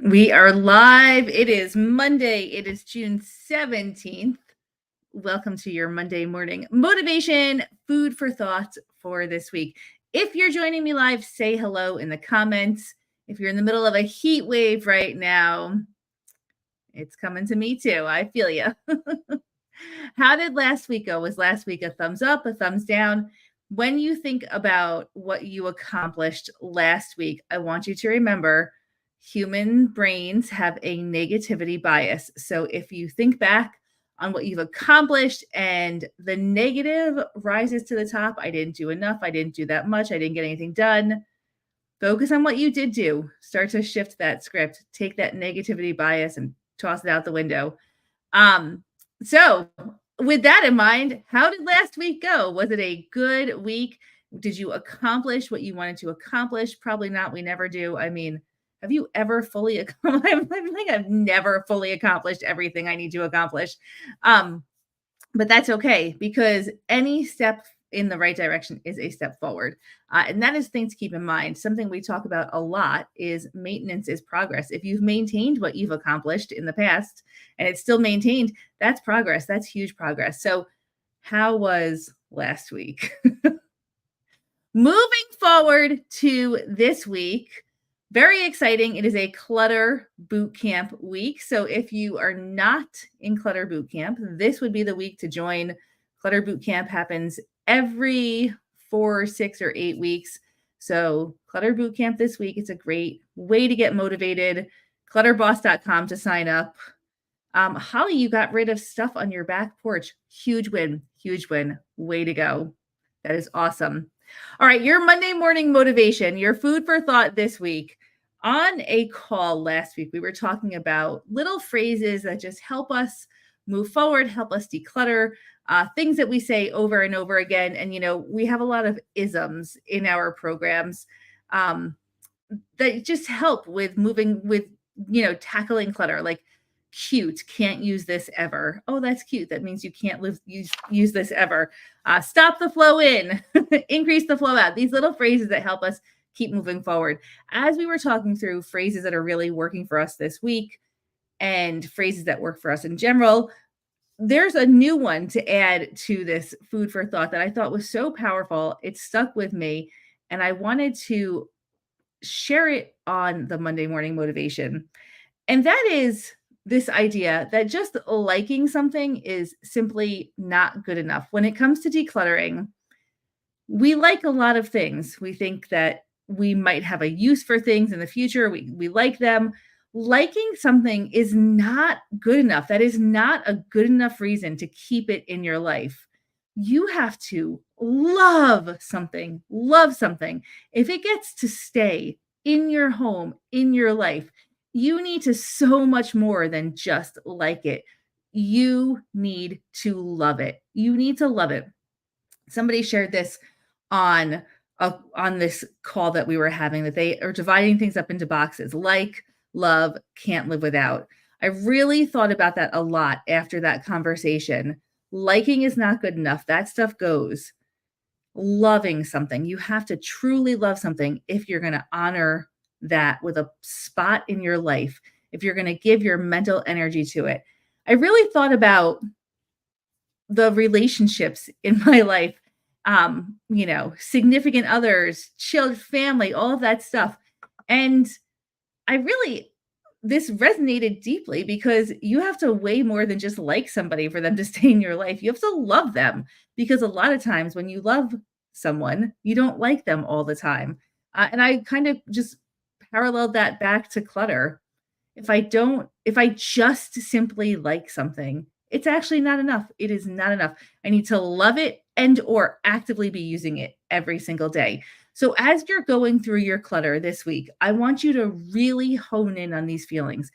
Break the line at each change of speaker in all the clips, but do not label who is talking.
We are live. It is Monday. It is June 17th. Welcome to your Monday morning motivation, food for thought for this week. If you're joining me live, say hello in the comments. If you're in the middle of a heat wave right now, it's coming to me too. I feel you. How did last week go? Was last week a thumbs up, a thumbs down? When you think about what you accomplished last week, I want you to remember human brains have a negativity bias. So if you think back on what you've accomplished and the negative rises to the top, I didn't do enough, I didn't do that much, I didn't get anything done. Focus on what you did do. Start to shift that script. Take that negativity bias and toss it out the window. So with that in mind, how did last week go? Was it a good week? Did you accomplish what you wanted to accomplish? Probably not. We never do. I mean, have you ever fully accomplished? I think I've never fully accomplished everything I need to accomplish. But that's okay because any step in the right direction is a step forward. And that is thing to keep in mind. Something we talk about a lot is maintenance is progress. If you've maintained what you've accomplished in the past and it's still maintained, that's progress. That's huge progress. So, how was last week? Moving forward to this week, very exciting. It is a Clutter boot camp week. So if you are not in Clutter boot camp, this would be the week to join. Clutter boot camp happens every 4, 6, or 8 weeks. So Clutter boot camp this week, it's a great way to get motivated. Clutterboss.com to sign up. Holly, you got rid of stuff on your back porch. Huge win. Huge win. Way to go. That is awesome. All right, your Monday morning motivation, your food for thought this week. On a call last week, we were talking about little phrases that just help us move forward, help us declutter, things that we say over and over again. And, we have a lot of isms in our programs that just help with moving, with, tackling clutter. Like, cute, can't use this ever. Oh, that's cute. That means you can't use this ever. Stop the flow in, increase the flow out. These little phrases that help us keep moving forward. As we were talking through phrases that are really working for us this week and phrases that work for us in general, there's a new one to add to this food for thought that I thought was so powerful. It stuck with me, and I wanted to share it on the Monday morning motivation. And that is this idea that just liking something is simply not good enough. When it comes to decluttering, we like a lot of things. We think that we might have a use for things in the future. We like them. Liking something is not good enough. That is not a good enough reason to keep it in your life. You have to love something, love something. If it gets to stay in your home, in your life, you need to so much more than just like it. You need to love it. You need to love it. Somebody shared this on on this call that we were having, that they are dividing things up into boxes: like, love, can't live without. I really thought about that a lot after that conversation. Liking is not good enough. That stuff goes. Loving something, you have to truly love something if you're going to honor that with a spot in your life, if you're going to give your mental energy to it. I really thought about the relationships in my life, significant others, children, family, all of that stuff. And this resonated deeply because you have to way more than just like somebody for them to stay in your life. You have to love them, because a lot of times when you love someone, you don't like them all the time. And I kind of just paralleled that back to clutter. If I just simply like something, it's actually not enough. It is not enough. I need to love it and or actively be using it every single day. So as you're going through your clutter this week, I want you to really hone in on these feelings.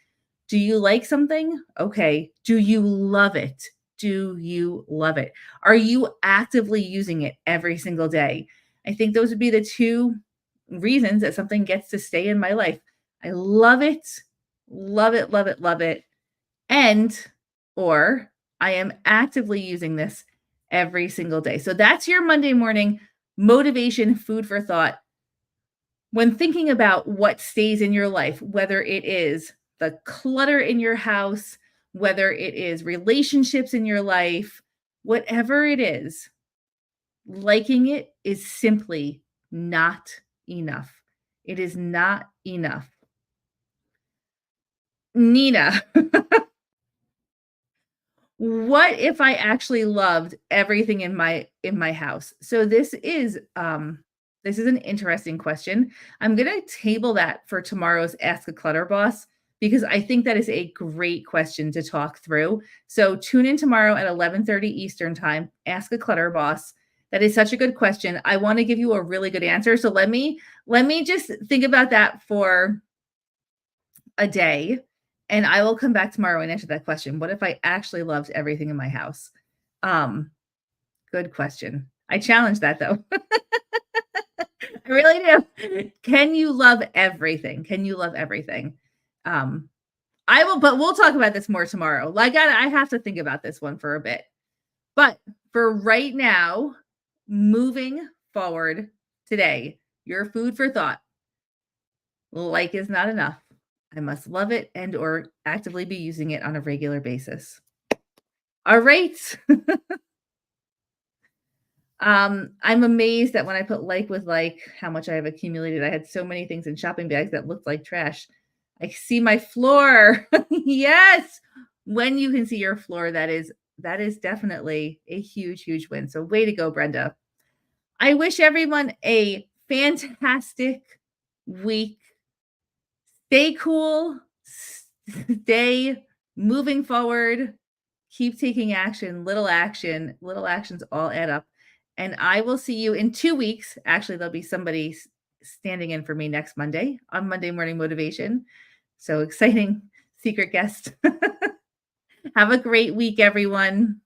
Do you like something? Okay. Do you love it? Do you love it? Are you actively using it every single day? I think those would be the two reasons that something gets to stay in my life. I love it, love it, love it, love it. And, or I am actively using this every single day. So that's your Monday morning motivation, food for thought. When thinking about what stays in your life, whether it is the clutter in your house, whether it is relationships in your life, whatever it is, liking it is simply not enough. It is not enough. Nina, what if I actually loved everything in my house? So this is an interesting question. I'm going to table that for tomorrow's Ask a Clutter Boss because I think that is a great question to talk through. So tune in tomorrow at 11:30 Eastern Time, Ask a Clutter Boss. That is such a good question. I want to give you a really good answer. So let me just think about that for a day, and I will come back tomorrow and answer that question. What if I actually loved everything in my house? Um, Good question. I challenge that though. I really do. Can you love everything? Can you love everything? Um, I will, but we'll talk about this more tomorrow. Like I have to think about this one for a bit. But for right now, moving forward today, your food for thought. Like is not enough. I must love it and or actively be using it on a regular basis. All right. I'm amazed that when I put like with like how much I have accumulated. I had so many things in shopping bags that looked like trash. I see my floor. Yes. When you can see your floor, that is definitely a huge, huge win. So way to go, Brenda. I wish everyone a fantastic week. Stay cool. Stay moving forward. Keep taking action. Little actions all add up. And I will see you in 2 weeks. Actually, there'll be somebody standing in for me next Monday on Monday Morning Motivation. So exciting secret guest. Have a great week, everyone.